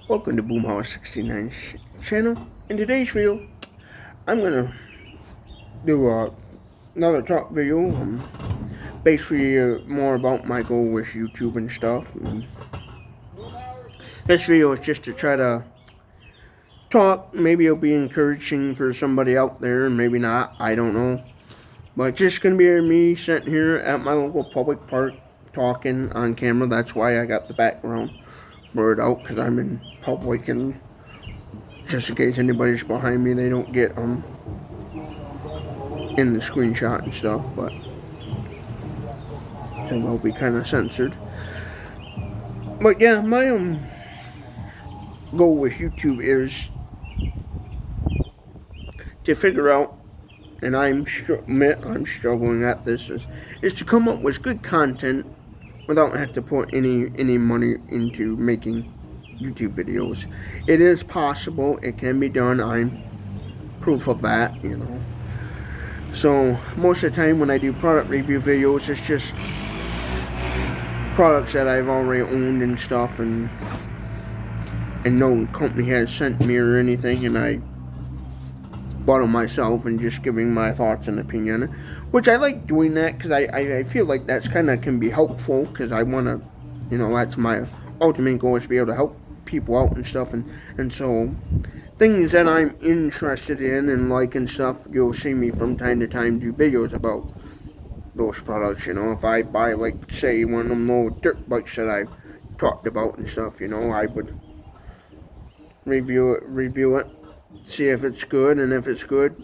Welcome to Boomhouse69's channel. In today's video, I'm gonna do another talk video, basically more about my goal with YouTube and stuff. This video is just to try to talk. Maybe it'll be encouraging for somebody out there, maybe not, I don't know. But just gonna be me sitting here at my local public park talking on camera. That's why I got the background blurred out, because I'm in public, and just in case anybody's behind me, they don't get in the screenshot and stuff. But so they'll be kind of censored. But yeah, my goal with YouTube is to figure out, and I'm struggling at this, is to come up with good content without having to put any money into making YouTube videos. It is possible. It can be done. I'm proof of that, you know. So most of the time when I do product review videos, it's just products that I've already owned and stuff, and no company has sent me or anything, and I bought them myself and just giving my thoughts and opinion, which I like doing that, because I feel like that's kind of can be helpful, because I want to, you know, that's my ultimate goal, is to be able to help people out and stuff, and so things that I'm interested in and like and stuff, you'll see me from time to time do videos about those products. You know, if I buy, like, say, one of them little dirt bikes that I've talked about and stuff, you know, I would review it, see if it's good, and if it's good,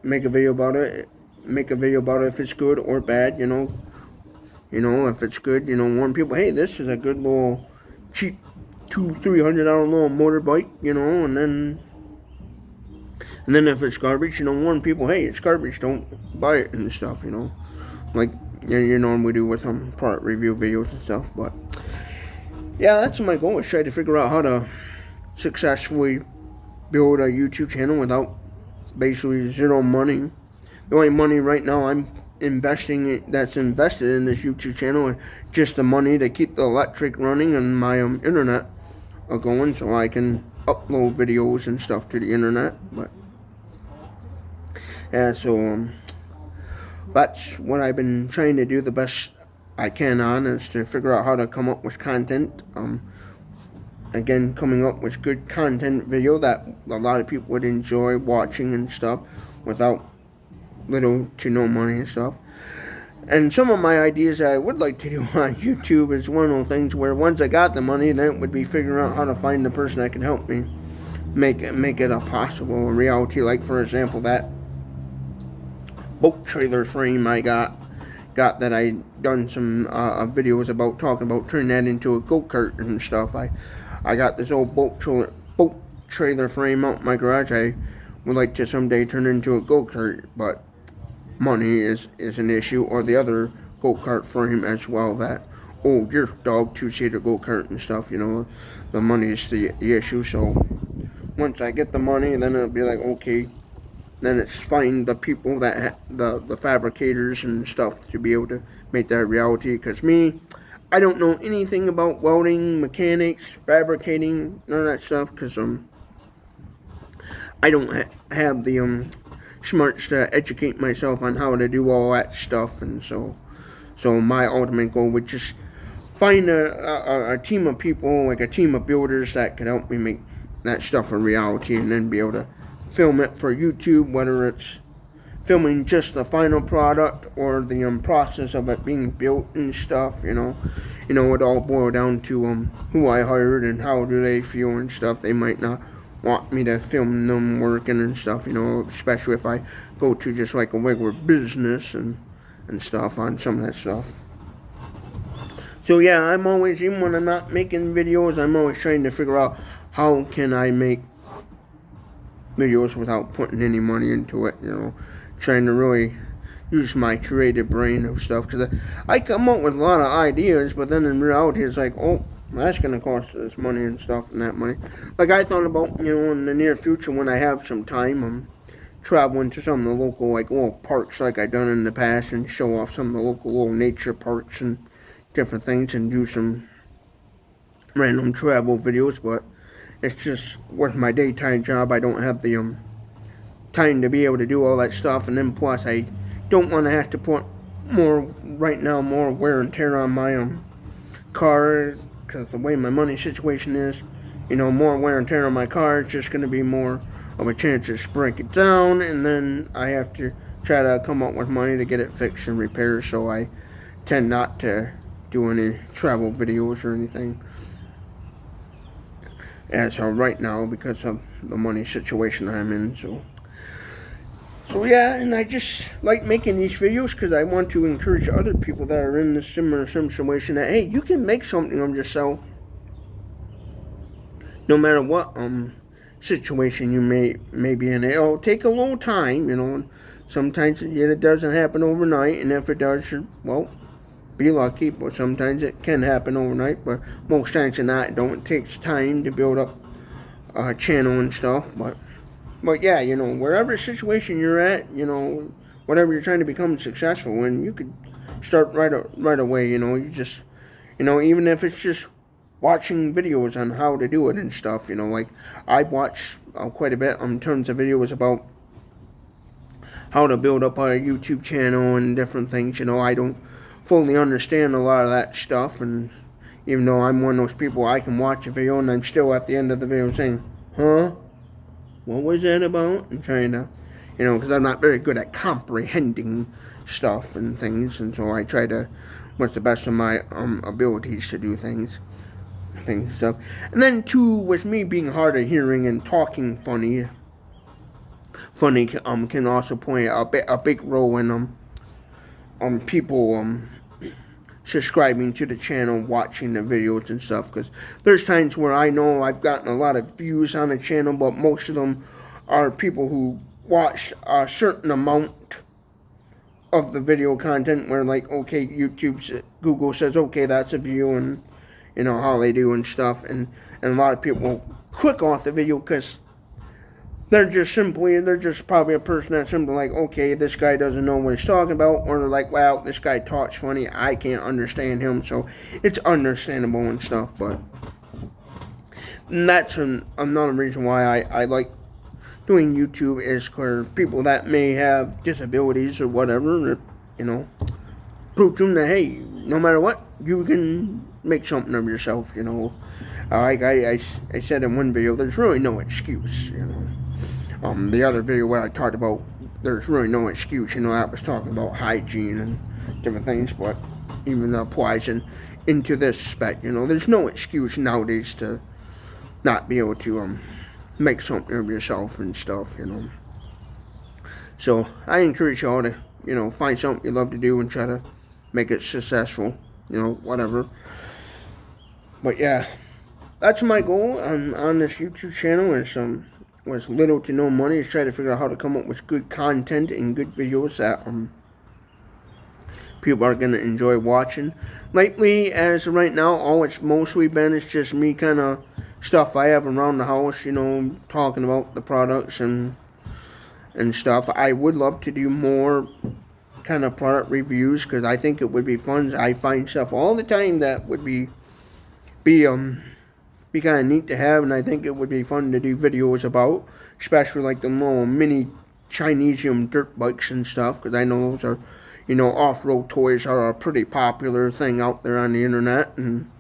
make a video about it if it's good or bad, you know, if it's good, you know, warn people, hey, this is a good little cheap $200-300 little motorbike, you know, and then if it's garbage, you know, warn people, hey, it's garbage, don't buy it and stuff, you know, like you normally do with product review videos and stuff. But yeah, that's my goal, is try to figure out how to successfully build a YouTube channel without basically zero money. The only money right now I'm that's invested in this YouTube channel is just the money to keep the electric running and my internet going, so I can upload videos and stuff to the internet. But yeah, so that's what I've been trying to do the best I can on, is to figure out how to come up with content. Again, coming up with good content video that a lot of people would enjoy watching and stuff without little to no money and stuff. And some of my ideas that I would like to do on YouTube is one of those things where once I got the money, then it would be figuring out how to find the person that can help me make it a possible reality. Like, for example, that boat trailer frame I got that I done some videos about, talking about turning that into a go-kart and stuff. I got this old boat trailer frame out in my garage. I would like to someday turn it into a go-kart, but money is an issue, or the other go-kart frame as well, that old your dog two-seater go-kart and stuff, you know, the money is the issue. So once I get the money, then it'll be like, okay, then it's find the people that the fabricators and stuff to be able to make that a reality, because me, I don't know anything about welding, mechanics, fabricating, none of that stuff, because I don't have the smarts to educate myself on how to do all that stuff. And so my ultimate goal would just find a team of people, like a team of builders, that could help me make that stuff a reality, and then be able to film it for YouTube, whether it's filming just the final product or the process of it being built and stuff. You know, it all boiled down to who I hired and how do they feel and stuff. They might not want me to film them working and stuff, you know, especially if I go to just like a regular business and stuff on some of that stuff. So yeah, I'm always, even when I'm not making videos, I'm always trying to figure out how can I make videos without putting any money into it, you know, trying to really use my creative brain of stuff, because I come up with a lot of ideas, but then in reality it's like, oh, that's going to cost us money and stuff, and that money. Like, I thought about, you know, in the near future, when I have some time, I'm traveling to some of the local, like, little parks like I've done in the past, and show off some of the local little nature parks and different things, and do some random travel videos. But it's just with my daytime job, I don't have the time to be able to do all that stuff, and then plus I don't want to have to put more wear and tear on my car, because the way my money situation is, more wear and tear on my car, it's just going to be more of a chance to break it down, and then I have to try to come up with money to get it fixed and repaired, so I tend not to do any travel videos or anything as of right now because of the money situation I'm in. So yeah, and I just like making these videos because I want to encourage other people that are in the similar situation that, hey, you can make something of yourself no matter what situation you may be in. It'll take a little time, and sometimes it doesn't happen overnight, and if it does, well, be lucky, but sometimes it can happen overnight, but most times than not, it don't. It takes time to build up a channel and stuff, but yeah, wherever situation you're at, whatever you're trying to become successful in, you could start right away, you just, even if it's just watching videos on how to do it and stuff, like I watch quite a bit in terms of videos about how to build up a YouTube channel and different things. I don't fully understand a lot of that stuff, and even though I'm one of those people, I can watch a video and I'm still at the end of the video saying, huh? What was that about? And trying to, because I'm not very good at comprehending stuff and things, and so I try to, what's the best of my abilities to do things and stuff. And then too, with me being hard of hearing and talking funny can also play a big role in people subscribing to the channel, watching the videos and stuff, because there's times where I know I've gotten a lot of views on the channel, but most of them are people who watch a certain amount of the video content where, like, okay, Google says, okay, that's a view, and how they do and stuff, and a lot of people will click off the video because they're just probably a person that's simply like, okay, this guy doesn't know what he's talking about, or they're like, wow, this guy talks funny, I can't understand him, so it's understandable and stuff. But that's another reason why I like doing YouTube, is for people that may have disabilities or whatever, prove to them that, hey, no matter what, you can make something of yourself, Like I said in one video, there's really no excuse, The other video where I talked about there's really no excuse, I was talking about hygiene and different things, but even that applies into this aspect, there's no excuse nowadays to not be able to make something of yourself and stuff, So I encourage y'all to, find something you love to do and try to make it successful, whatever. But yeah, that's my goal on this YouTube channel, is was little to no money, is try to figure out how to come up with good content and good videos that people are going to enjoy watching. Lately, as of right now, all it's mostly been is just me kind of stuff I have around the house, talking about the products and stuff. I would love to do more kind of product reviews, because I think it would be fun. I find stuff all the time that would be kind of neat to have, and I think it would be fun to do videos about, especially like the little mini Chinesium dirt bikes and stuff, because I know those are, off-road toys are a pretty popular thing out there on the internet, and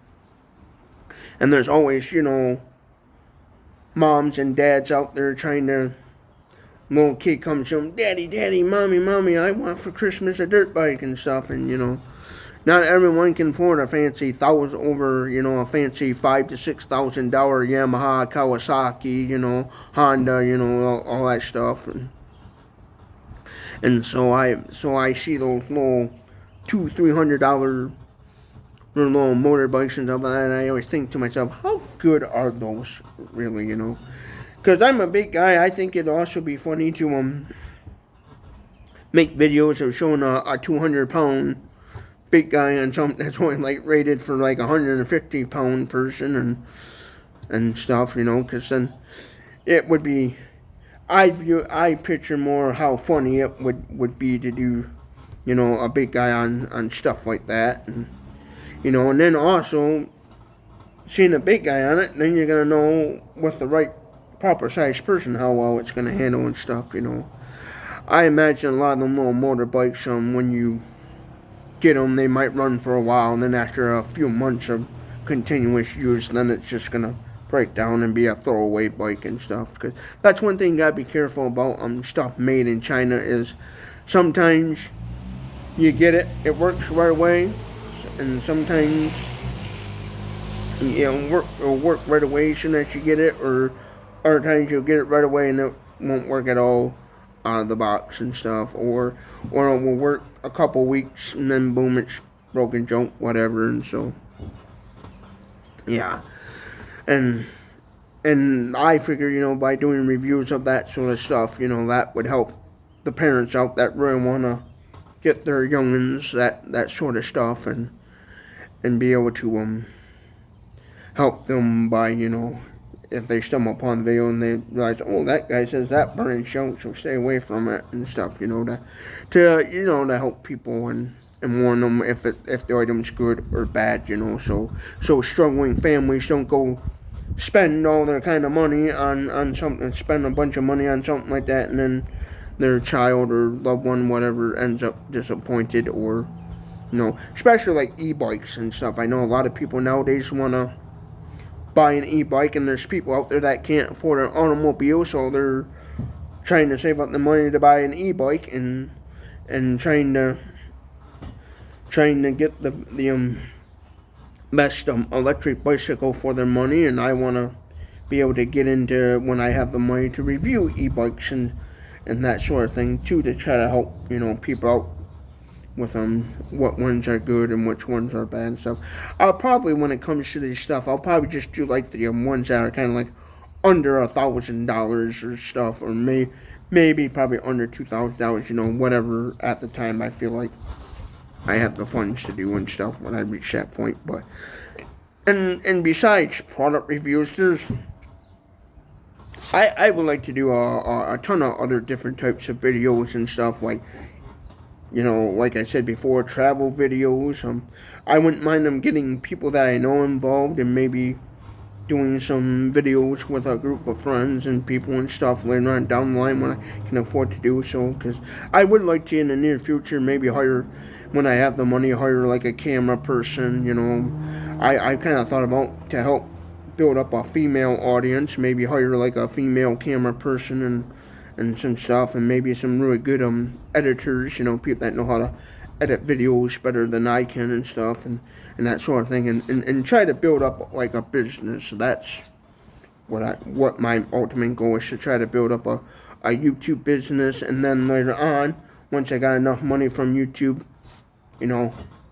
there's always, moms and dads out there trying to, little kid comes to them, daddy, mommy, I want for Christmas a dirt bike and stuff, and, not everyone can afford a fancy a fancy $5,000 to $6,000 Yamaha, Kawasaki, Honda, all that stuff, and so I see those little $200-300 little motorbikes and stuff like that, and I always think to myself, how good are those really, Because I'm a big guy, I think it'd also be funny to make videos of showing a 200-pound big guy on something that's only like rated for like 150-pound person and stuff, because then it would be, I picture more how funny it would be to do, a big guy on stuff like that, and and then also seeing a big guy on it, then you're gonna know with the right proper sized person how well it's gonna handle and stuff. I imagine a lot of them little motorbikes, when you get them, they might run for a while, and then after a few months of continuous use, then it's just gonna break down and be a throwaway bike and stuff. Because that's one thing you gotta be careful about. Stuff made in China is sometimes you get it, it works right away, and sometimes it'll work right away as soon as you get it, or other times you'll get it right away and it won't work at all out of the box and stuff, or it will work a couple weeks and then boom, it's broken junk, whatever. And so yeah, and I figure, by doing reviews of that sort of stuff, that would help the parents out that really want to get their youngins that sort of stuff, and be able to help them by, if they stumble upon the video and they realize, oh, that guy says that burning junk, so stay away from it and stuff, to help people and warn them if the item's good or bad, so struggling families don't go spend all their kind of money on something, spend a bunch of money on something like that, and then their child or loved one, whatever, ends up disappointed, or especially like e-bikes and stuff. I know a lot of people nowadays want to buy an e-bike, and there's people out there that can't afford an automobile, so they're trying to save up the money to buy an e-bike, and trying to get the best electric bicycle for their money. And I want to be able to get into, when I have the money, to review e-bikes and that sort of thing too, to try to help people out with what ones are good and which ones are bad and stuff. I'll probably, when it comes to this stuff, I'll probably just do like the ones that are kind of like under $1,000 or stuff, or maybe probably under $2,000, whatever at the time I feel like I have the funds to do and stuff when I reach that point. But and besides product reviews, I would like to do a ton of other different types of videos and stuff, like like I said before, travel videos. I wouldn't mind them getting people that I know involved, and maybe doing some videos with a group of friends and people and stuff later on down the line when I can afford to do so. Because I would like to, in the near future, maybe hire, when I have the money, hire like a camera person. I kind of thought about, to help build up a female audience, maybe hire like a female camera person and some stuff, and maybe some really good editors, people that know how to edit videos better than I can and stuff, and that sort of thing, and try to build up like a business. So that's what my ultimate goal is, to try to build up a YouTube business, and then later on, once I got enough money from YouTube,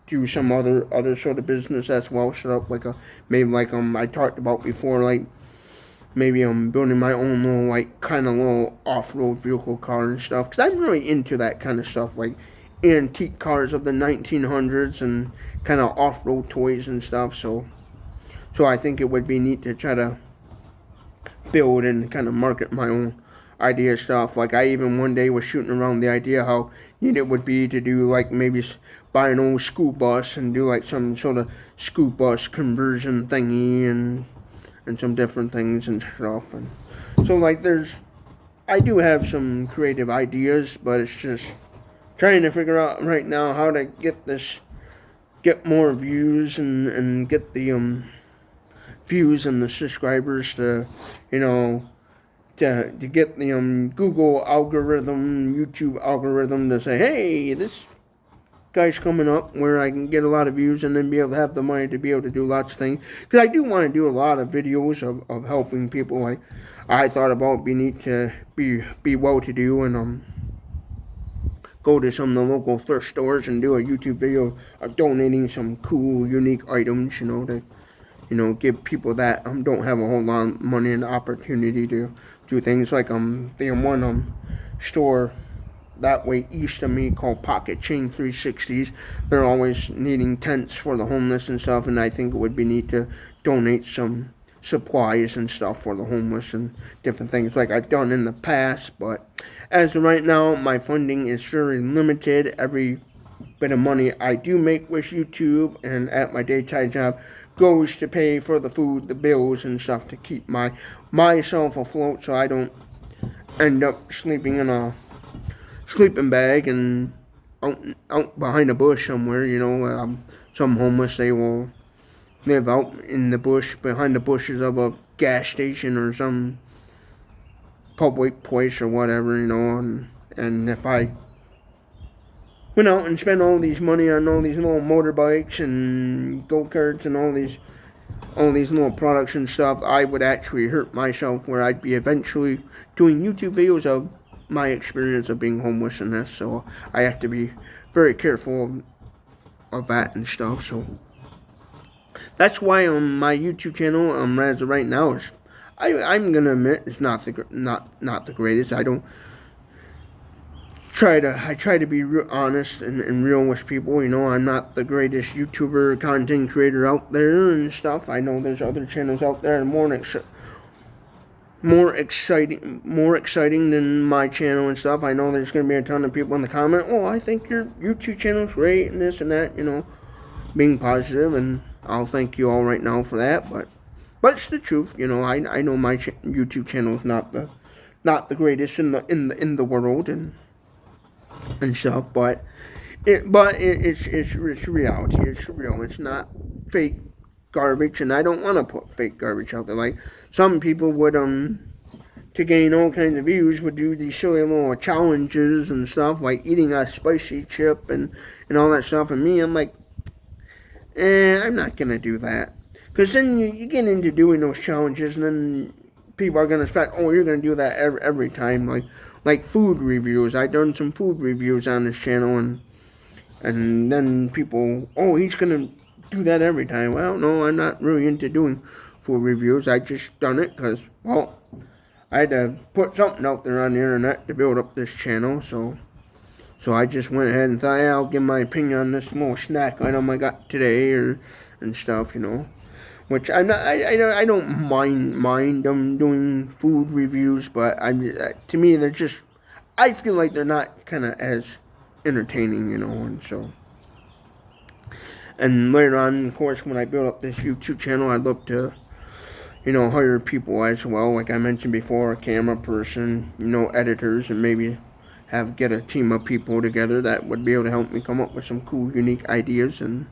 do some other sort of business as well. Set up like I talked about before, like maybe I'm building my own little, like, kind of little off-road vehicle car and stuff, because I'm really into that kind of stuff, like antique cars of the 1900s and kind of off-road toys and stuff. So I think it would be neat to try to build and kind of market my own idea stuff. Like, I even one day was shooting around the idea how neat it would be to do, like, maybe buy an old school bus and do like some sort of school bus conversion thingy, and some different things and stuff. And so, like, I do have some creative ideas, but it's just trying to figure out right now how to get more views and get the views and the subscribers to get the Google algorithm, YouTube algorithm to say, hey, this guy's coming up where I can get a lot of views and then be able to have the money to be able to do lots of things. Because I do want to do a lot of videos of helping people. Like, I thought about it'd be neat to be well-to-do and go to some of the local thrift stores and do a YouTube video of donating some cool, unique items, to give people that don't have a whole lot of money and opportunity to do things. Like the one store that way east of me called Pocket Chain 360s. They're always needing tents for the homeless and stuff, and I think it would be neat to donate some supplies and stuff for the homeless and different things like I've done in the past. But as of right now, my funding is very limited. Every bit of money I do make with YouTube and at my daytime job goes to pay for the food, the bills and stuff to keep myself afloat, so I don't end up sleeping in a sleeping bag and out behind a bush somewhere. Some homeless, they will live out in the bush, behind the bushes of a gas station or some public place or whatever, and if I went out and spent all these money on all these little motorbikes and go-karts and all these little products and stuff, I would actually hurt myself, where I'd be eventually doing YouTube videos of my experience of being homeless and this, so I have to be very careful of that and stuff. So that's why on my YouTube channel, as of right now, I'm gonna admit it's not the greatest. I try to be real honest and real with people. I'm not the greatest YouTuber content creator out there and stuff. I know there's other channels out there more exciting than my channel and stuff. I know there's gonna be a ton of people in the comment, oh, I think your YouTube channel's great and this and that, being positive, and I'll thank you all right now for that. But it's the truth. I know my YouTube channel is not the greatest in the world and stuff, but it's reality. It's real. It's not fake garbage, and I don't want to put fake garbage out there. Like some people would to gain all kinds of views would do these silly little challenges and stuff, like eating a spicy chip and all that stuff. And me, I'm like, I'm not gonna do that, because then you get into doing those challenges, and then people are gonna expect, oh, you're gonna do that every time, like food reviews. I've done some food reviews on this channel, and then people, oh, he's gonna do that every time. Well, no, I'm not really into doing food reviews. I just done it because, well, I had to put something out there on the internet to build up this channel, so I just went ahead and thought, yeah, I'll give my opinion on this little snack item I got today and stuff, Which I don't mind doing food reviews, but to me they're just, I feel like they're not kind of as entertaining, and so. And later on, of course, when I build up this YouTube channel, I'd look to, hire people as well, like I mentioned before, a camera person, editors, and maybe get a team of people together that would be able to help me come up with some cool, unique ideas, and,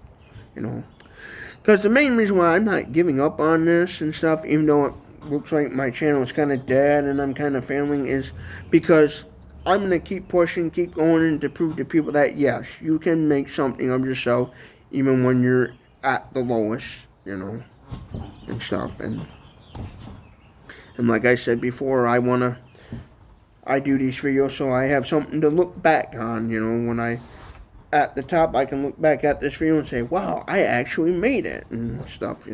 because the main reason why I'm not giving up on this and stuff, even though it looks like my channel is kind of dead and I'm kind of failing, is because I'm going to keep pushing, keep going, and to prove to people that, yes, you can make something of yourself even when you're at the lowest, and stuff. And like I said before, I do these videos so I have something to look back on, when at the top, I can look back at this video and say, wow, I actually made it and stuff,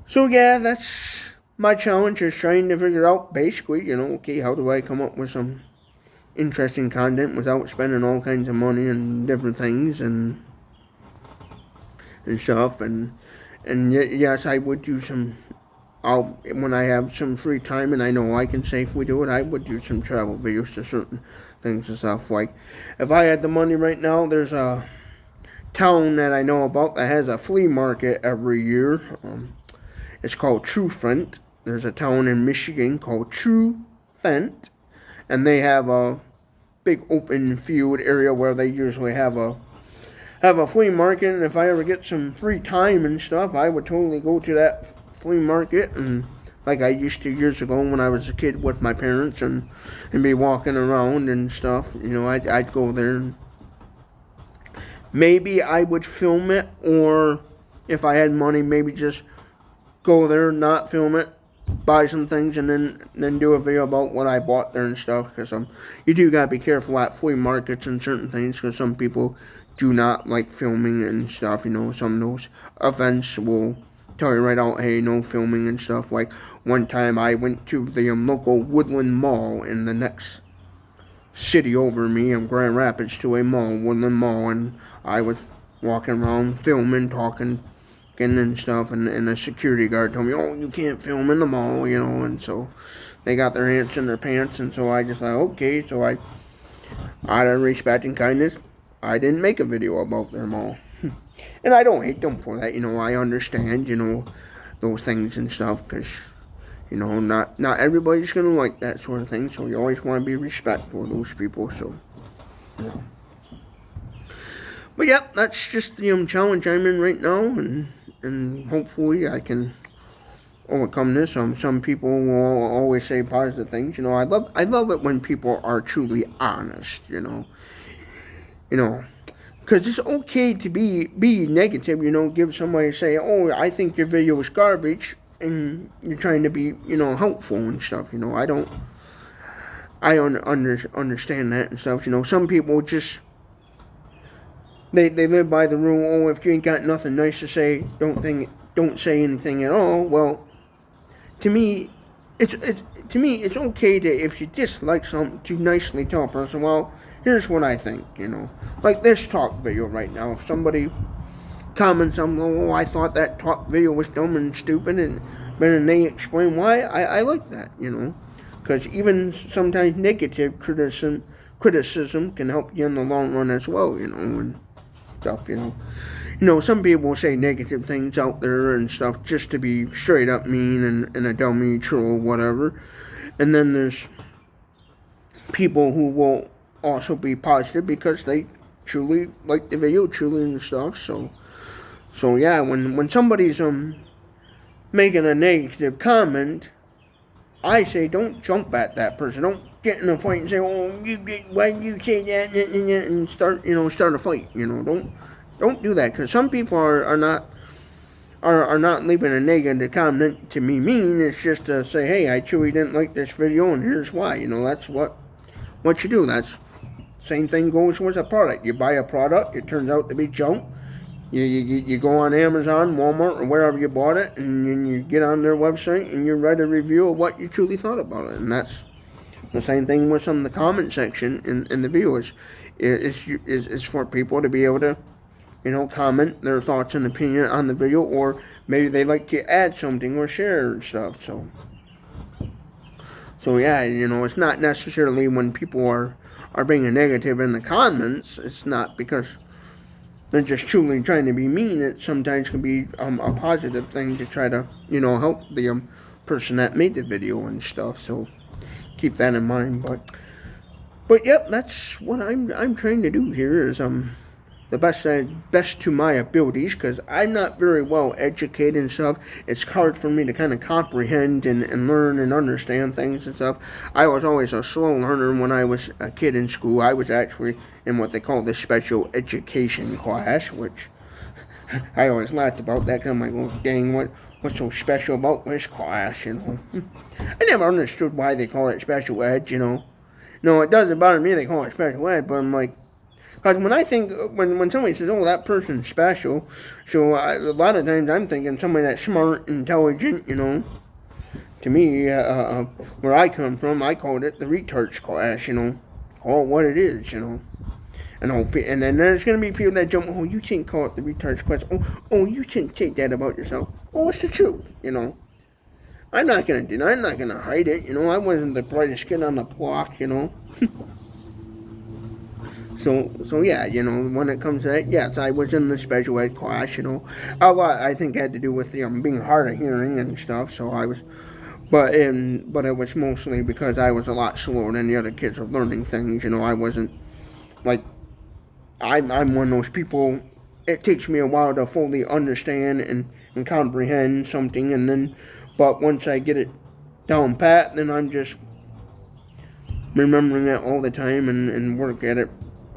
So yeah, that's my challenge, is trying to figure out, basically, okay, how do I come up with some interesting content without spending all kinds of money and different things and stuff. And yes, I would do some, when I have some free time and I know I can safely do it, I would do some travel videos to certain things and stuff. Like, if I had the money right now, there's a town that I know about that has a flea market every year. It's called Trufant. There's a town in Michigan called Trufant, and they have a big open field area where they usually have a flea market. And if I ever get some free time and stuff, I would totally go to that flea market, and like I used to years ago when I was a kid with my parents, and be walking around and stuff. I'd go there, and maybe I would film it, or if I had money, maybe just go there, not film it, buy some things, and then do a video about what I bought there and stuff. Because you do gotta be careful at flea markets and certain things, because some people do not like filming and stuff. Some of those events will tell you right out, hey, no filming and stuff. Like one time I went to the local Woodland Mall in the next city over me in Grand Rapids, to a mall, Woodland Mall, and I was walking around filming, talking and stuff, and a security guard told me, oh, you can't film in the mall, and so they got their hands in their pants, and so I just thought, okay, so I, out of respect and kindness, I didn't make a video about their mall. And I don't hate them for that, I understand, those things and stuff, because, not everybody's going to like that sort of thing, so you always want to be respectful of those people, so, yeah. But yeah, that's just the challenge I'm in right now, and hopefully I can overcome this. Some people will always say positive things. I love it when people are truly honest. Because it's okay to be negative. Give somebody, say, oh, I think your video is garbage, and you're trying to be helpful and stuff. I understand that and stuff. Some people just they live by the rule. Oh, if you ain't got nothing nice to say, don't say anything at all. Well, to me, it's okay to, if you dislike something, to nicely tell a person, well, here's what I think. Like this talk video right now. If somebody comments on, oh, I thought that talk video was dumb and stupid, and then they explain why, I like that. Because even sometimes negative criticism can help you in the long run as well. And stuff. Some people say negative things out there and stuff just to be straight up mean and a dummy, true, or whatever. And then there's people who will also be positive because they truly like the video, truly and stuff. So yeah, when somebody's making a negative comment, I say don't jump at that person. Don't get in a fight and say, oh, why you say that, and start a fight. Don't do that, because some people are not leaving a negative comment to me mean. It's just to say, hey, I truly didn't like this video, and here's why. That's what you do. That's same thing goes with a product. You buy a product, it turns out to be junk. You go on Amazon, Walmart, or wherever you bought it, and you get on their website and you write a review of what you truly thought about it. And that's the same thing with some of the comment section in the videos. Is for people to be able to, comment their thoughts and opinion on the video, or maybe they like to add something or share and stuff. So yeah, it's not necessarily when people are being negative in the comments. It's not because they're just truly trying to be mean. It sometimes can be a positive thing to try to, help the person that made the video and stuff. So keep that in mind. But yep, that's what I'm trying to do here, is the best to my abilities, because I'm not very well educated and stuff. It's hard for me to kind of comprehend and learn and understand things and stuff. I was always a slow learner when I was a kid in school. I was actually in what they call the special education class, which I always laughed about that, because I'm like, well, dang, what's so special about this class, I never understood why they call it special ed, No, it doesn't bother me they call it special ed, but I'm like, because when I think, when somebody says, oh, that person's special, so a lot of times I'm thinking somebody that's smart, intelligent, To me, where I come from, I called it the retards class, Call it what it is, And then there's going to be people that jump, oh, you can't call it the retards class. Oh, you shouldn't say that about yourself. Oh, it's the truth, I'm not going to deny, I'm not going to hide it, I wasn't the brightest kid on the block, So yeah, when it comes to that, yes, I was in the special ed class, a lot I think had to do with being hard of hearing and stuff. So I was, but it was mostly because I was a lot slower than the other kids of learning things. I wasn't like I'm one of those people. It takes me a while to fully understand and comprehend something, but once I get it down pat, then I'm just remembering it all the time and work at it.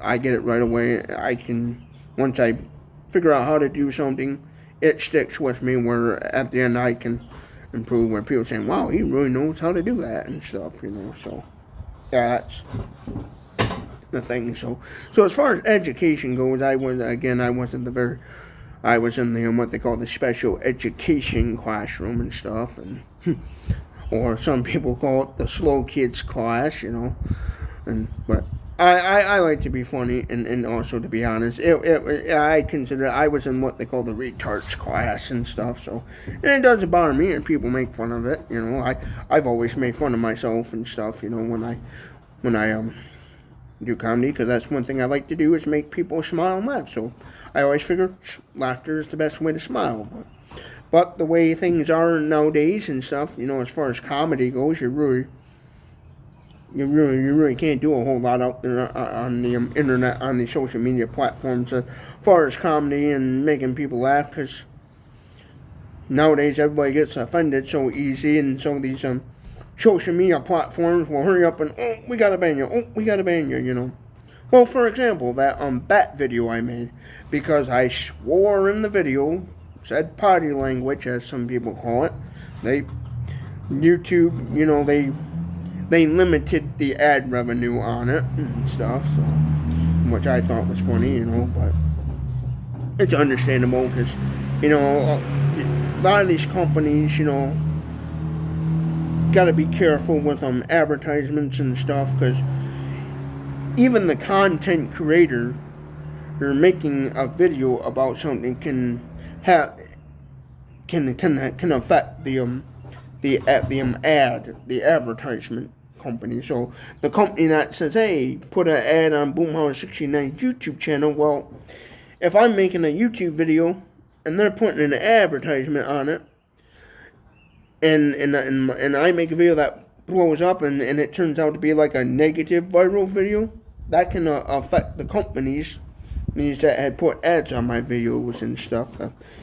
I get it right away. Once I figure out how to do something, it sticks with me, where at the end I can improve, where people saying, wow, he really knows how to do that and stuff, So yeah, that's the thing. So as far as education goes, I was in the what they call the special education classroom and stuff, and or some people call it the slow kids class, but I like to be funny and also to be honest. I consider I was in what they call the retards class and stuff. So, and it doesn't bother me, and people make fun of it. I've always made fun of myself and stuff. When I do comedy, because that's one thing I like to do is make people smile and laugh. So I always figure laughter is the best way to smile. But the way things are nowadays and stuff, as far as comedy goes, you really can't do a whole lot out there on the internet, on the social media platforms, as far as comedy and making people laugh, because nowadays everybody gets offended so easy, and so these social media platforms will hurry up and, oh, we gotta ban you. Well, for example, that bat video I made, because I swore in the video, said potty language, as some people call it. YouTube, they limited the ad revenue on it and stuff, so, which I thought was funny, but it's understandable, because, a lot of these companies, gotta be careful with advertisements and stuff, because even the content creator or making a video about something can affect the advertisement company. So the company that says, hey, put an ad on Boomhauer69's YouTube channel, well, if I'm making a YouTube video and they're putting an advertisement on it, and I make a video that blows up and it turns out to be like a negative viral video, that can affect the companies that had put ads on my videos and stuff.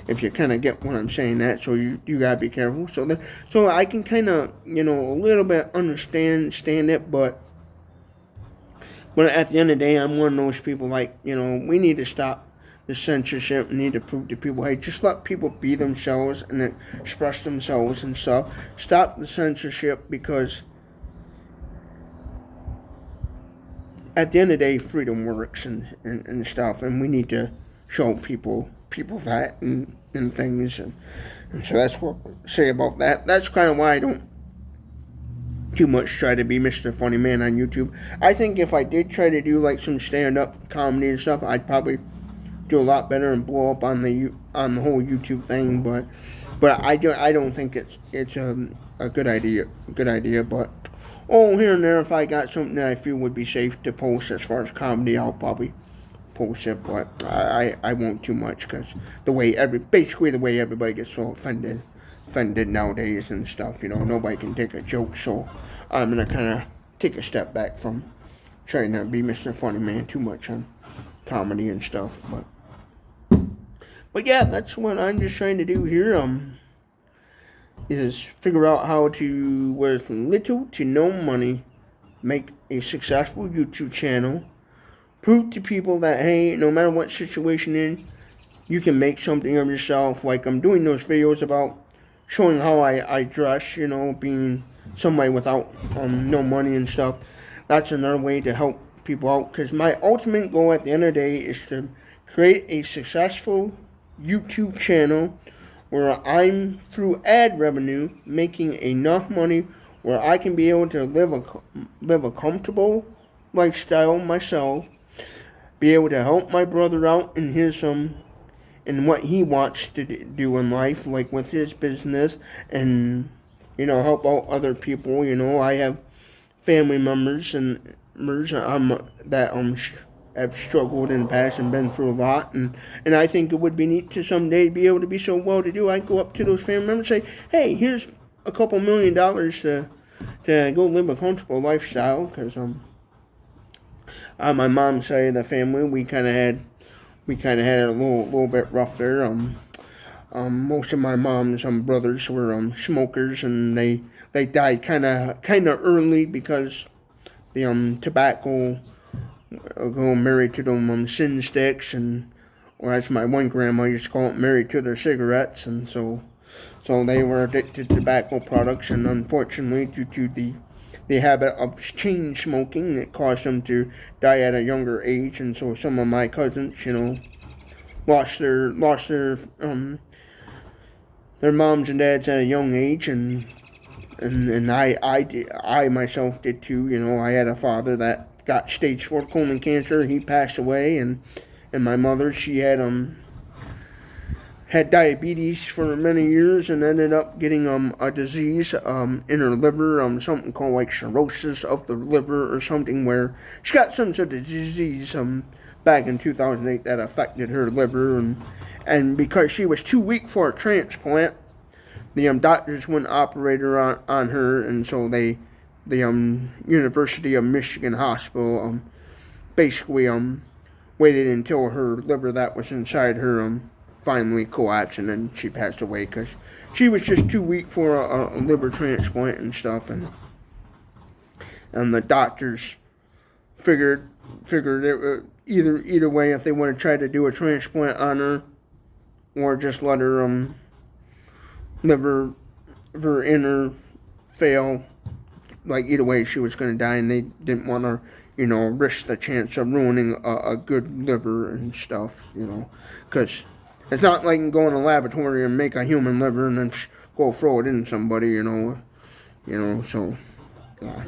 If you kind of get what I'm saying, that, so you gotta be careful. So I can kind of a little bit understand it, but at the end of the day, I'm one of those people, like, we need to stop the censorship. We need to prove to people, hey, just let people be themselves and express themselves and stuff. Stop the censorship, because at the end of the day, freedom works and stuff, and we need to show people that and things, and so that's what I say about that. That's kind of why I don't too much try to be Mr. Funny Man on YouTube. I think if I did try to do like some stand-up comedy and stuff, I'd probably do a lot better and blow up on the whole YouTube thing. But I don't think it's a good idea. But here and there, if I got something that I feel would be safe to post as far as comedy, I'll probably post it. But I won't too much, because the way everybody gets so offended nowadays and stuff. Nobody can take a joke, so I'm gonna kind of take a step back from trying to be Mr. Funny Man too much on comedy and stuff. But yeah, that's what I'm just trying to do here. Is figure out how to, with little to no money, make a successful YouTube channel. Prove to people that, hey, no matter what situation you're in, you can make something of yourself. Like I'm doing those videos about showing how I dress, being somebody without no money and stuff. That's another way to help people out, because my ultimate goal at the end of the day is to create a successful YouTube channel where I'm, through ad revenue, making enough money where I can be able to live a comfortable lifestyle myself, be able to help my brother out in his in what he wants to do in life, like with his business, and help out other people. I have family members that have struggled in the past and been through a lot, and I think it would be neat to someday be able to be so well to do. I go up to those family members and say, hey, here's a couple $1 million to go live a comfortable lifestyle, because on my mom's side of the family, we kind of had it a little bit rough there. Most of my mom's brothers were smokers, and they died kind of early, because the tobacco go married to them sin sticks, and, or as my one grandma used to call it, married to their cigarettes, and so they were addicted to tobacco products, and unfortunately, due to the habit of chain smoking, it caused them to die at a younger age. And so some of my cousins, lost their moms and dads at a young age, and I myself did too. I had a father that got stage 4 colon cancer. He passed away, and my mother, she had had diabetes for many years and ended up getting a disease in her liver, something called like cirrhosis of the liver or something, where she got some sort of disease back in 2008 that affected her liver, and because she was too weak for a transplant, the doctors wouldn't operate her on her, and so the University of Michigan Hospital basically waited until her liver that was inside her finally collapsed, and then she passed away because she was just too weak for a liver transplant and stuff, and the doctors figured it, either way, if they want to try to do a transplant on her or just let her liver inner fail, like either way she was going to die, and they didn't want to risk the chance of ruining a good liver and stuff, because it's not like you can go in a laboratory and make a human liver and then go throw it in somebody, so yeah.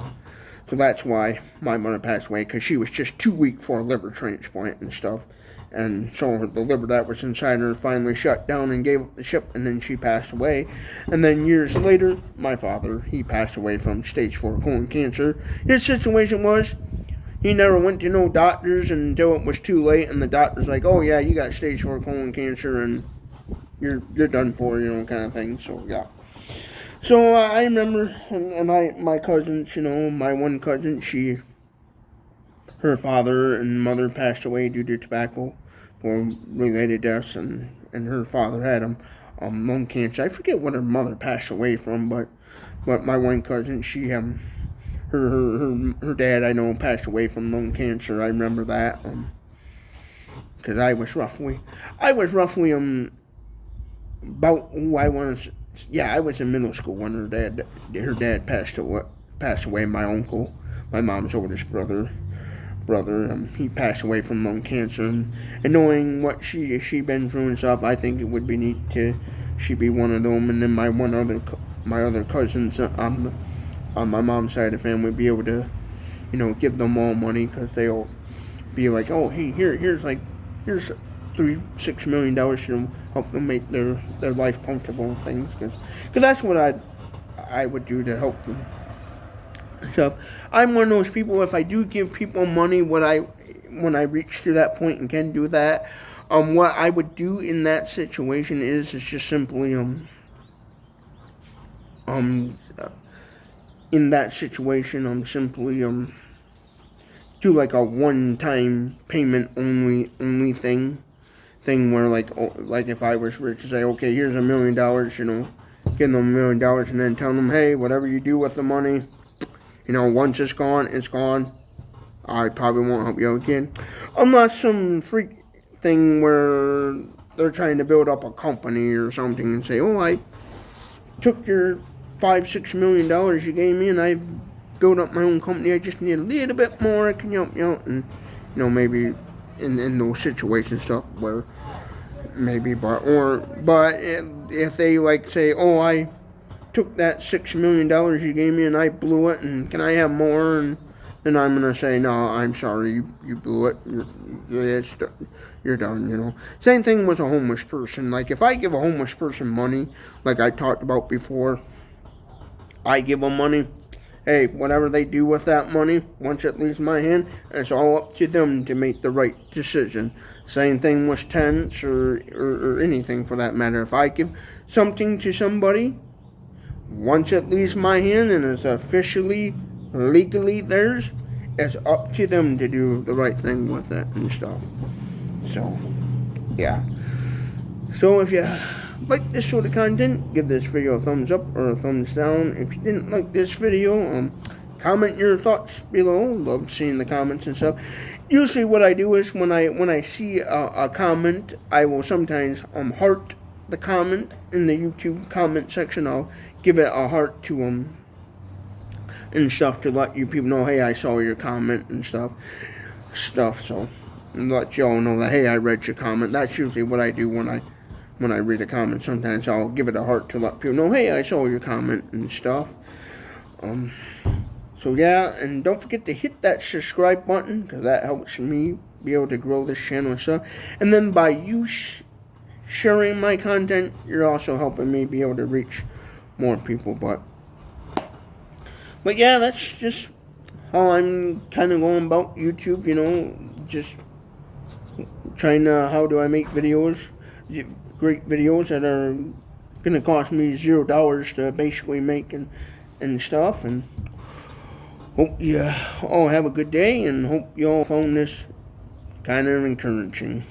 So that's why my mother passed away, because she was just too weak for a liver transplant and stuff. And so the liver that was inside her finally shut down and gave up the ship, and then she passed away. And then years later, my father, he passed away from stage 4 colon cancer. His situation was, he never went to no doctors until it was too late, and the doctor's like, oh yeah, you got stage 4 colon cancer, and you're done for, kind of thing. So yeah. So I remember, and my cousins, my one cousin, her father and mother passed away due to tobacco or related deaths, and her father had lung cancer. I forget what her mother passed away from, but my one cousin, she her dad, I know, passed away from lung cancer. I remember that because I was roughly about I was in middle school when her dad passed away. My uncle, my mom's oldest brother, he passed away from lung cancer, and knowing what she been through and stuff, I think it would be neat she be one of them, and then my other cousins on my mom's side of the family be able to, give them all money, because they'll be like, oh hey, here's $3-6 million to help them make their life comfortable and things, because that's what I would do to help them. So I'm one of those people, if I do give people money, when I reach to that point and can do that, what I would do in that situation is just simply in that situation simply do like a one-time payment only thing where like if I was rich, say, okay, here's $1 million, give them $1 million, and then tell them, hey, whatever you do with the money, once it's gone, it's gone. I probably won't help you out again, unless some freak thing where they're trying to build up a company or something and say, oh, I took your $5-6 million you gave me and I built up my own company, I just need a little bit more, can you help me out? And maybe in those situations stuff where maybe but if they like say, oh, I took that $6 million you gave me and I blew it, and can I have more? And then I'm gonna say, no, I'm sorry, you blew it, you're done. Same thing with a homeless person. Like if I give a homeless person money, like I talked about before, I give them money, hey, whatever they do with that money, once it leaves my hand, it's all up to them to make the right decision. Same thing with tenants or anything for that matter. If I give something to somebody, once it leaves my hand and is officially, legally theirs, it's up to them to do the right thing with it and stuff. So, yeah. So if you like this sort of content, give this video a thumbs up or a thumbs down. If you didn't like this video, comment your thoughts below. Love seeing the comments and stuff. Usually what I do is when I see a comment, I will sometimes heart the comment in the YouTube comment section. I'll give it a heart to and stuff to let you people know, hey, I saw your comment and stuff. So and let y'all know that, hey, I read your comment. That's usually what I do when I read a comment. Sometimes I'll give it a heart to let people know, hey, I saw your comment and stuff. So yeah, and don't forget to hit that subscribe button, because that helps me be able to grow this channel and stuff. And then by you sharing my content, you're also helping me be able to reach more people. But yeah, that's just how I'm kind of going about YouTube. Just trying to, how do I make videos, great videos that are gonna cost me $0 to basically make and stuff. And hope you all have a good day, and hope you all found this kind of encouraging.